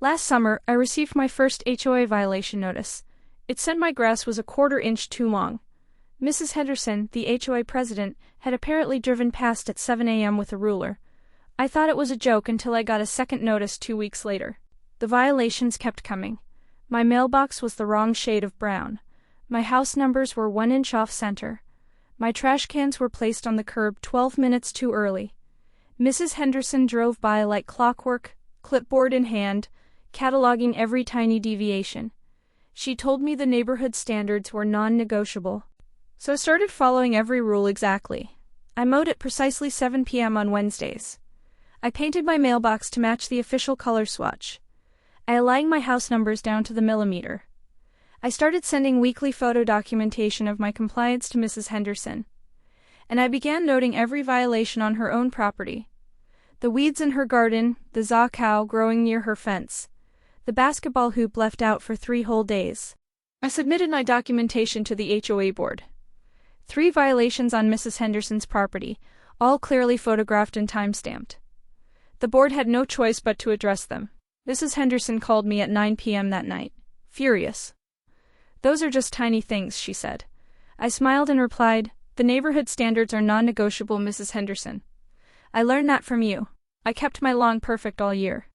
Last summer, I received my first HOA violation notice. It said my grass was a quarter-inch too long. Mrs. Henderson, the HOA president, had apparently driven past at 7 a.m. with a ruler. I thought it was a joke until I got a second notice 2 weeks later. The violations kept coming. My mailbox was the wrong shade of brown. My house numbers were 1 inch off center. My trash cans were placed on the curb 12 minutes too early. Mrs. Henderson drove by like clockwork, clipboard in hand, cataloging every tiny deviation. She told me the neighborhood standards were non-negotiable. So I started following every rule exactly. I mowed at precisely 7 p.m. on Wednesdays. I painted my mailbox to match the official color swatch. I aligned my house numbers down to the millimeter. I started sending weekly photo documentation of my compliance to Mrs. Henderson. And I began noting every violation on her own property. The weeds in her garden, the za cow growing near her fence, the basketball hoop left out for 3 whole days. I submitted my documentation to the HOA board. 3 violations on Mrs. Henderson's property, all clearly photographed and time-stamped. The board had no choice but to address them. Mrs. Henderson called me at 9 p.m. that night, furious. "Those are just tiny things," she said. I smiled and replied, "The neighborhood standards are non-negotiable, Mrs. Henderson. I learned that from you. I kept my lawn perfect all year."